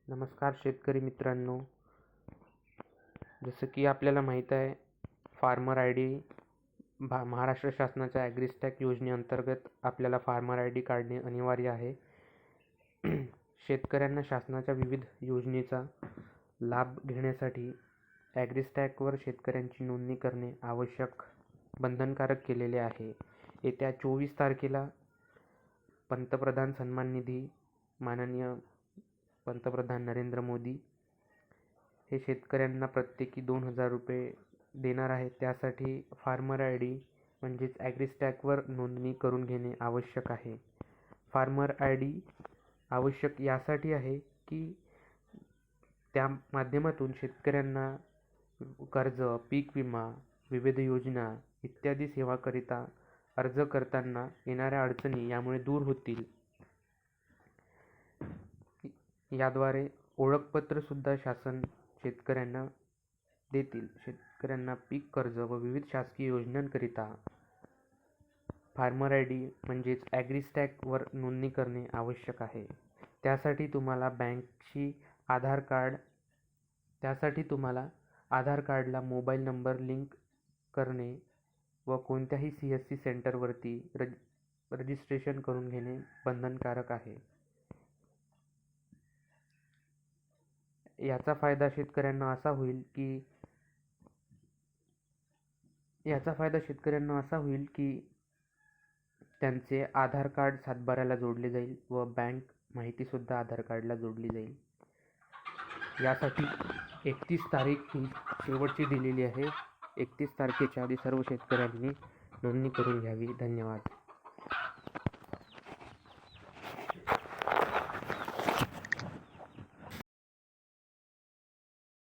नमस्कार शेतकरी मित्रांनो. जसं की आपल्याला माहीत आहे, फार्मर आय डी महाराष्ट्र शासनाच्या ॲग्रिस्टॅक योजनेअंतर्गत आपल्याला फार्मर आय डी काढणे अनिवार्य आहे. शेतकऱ्यांना शासनाच्या विविध योजनेचा लाभ घेण्यासाठी ॲग्रिस्टॅकवर शेतकऱ्यांची नोंदणी करणे आवश्यक बंधनकारक केलेले आहे. येत्या 24 तारखेला पंतप्रधान सन्मान निधी माननीय पंतप्रधान नरेंद्र मोदी हे शेतकऱ्यांना प्रत्येकी 2,000 रुपये देणार आहेत. त्यासाठी फार्मर आय डी म्हणजेच ॲग्रिस्टॅकवर नोंदणी करून घेणे आवश्यक आहे. फार्मर आय डी आवश्यक यासाठी आहे की त्या माध्यमातून शेतकऱ्यांना कर्ज, पीक विमा, विविध योजना इत्यादी सेवाकरिता अर्ज करताना येणाऱ्या अडचणी यामुळे दूर होतील. याद्वारे ओळखपत्रसुद्धा शासन शेतकऱ्यांना देतील. शेतकऱ्यांना पीक कर्ज व विविध शासकीय योजनांकरिता फार्मर आय डी म्हणजेच ॲग्रिस्टॅकवर नोंदणी करणे आवश्यक आहे. त्यासाठी तुम्हाला आधार कार्डला मोबाईल नंबर लिंक करणे व कोणत्याही CSC सेंटरवरती रजिस्ट्रेशन करून घेणे बंधनकारक आहे. याचा फायदा शेतकऱ्यांना असा होईल की त्यांचे आधार कार्ड सातबाऱ्याला जोडले जाईल व बँक माहितीसुद्धा आधार कार्डला जोडली जाईल. यासाठी 31 तारीख ही शेवटची दिलेली आहे. 31 तारखेच्या आधी सर्व शेतकऱ्यांनी नोंदणी करून घ्यावी. धन्यवाद.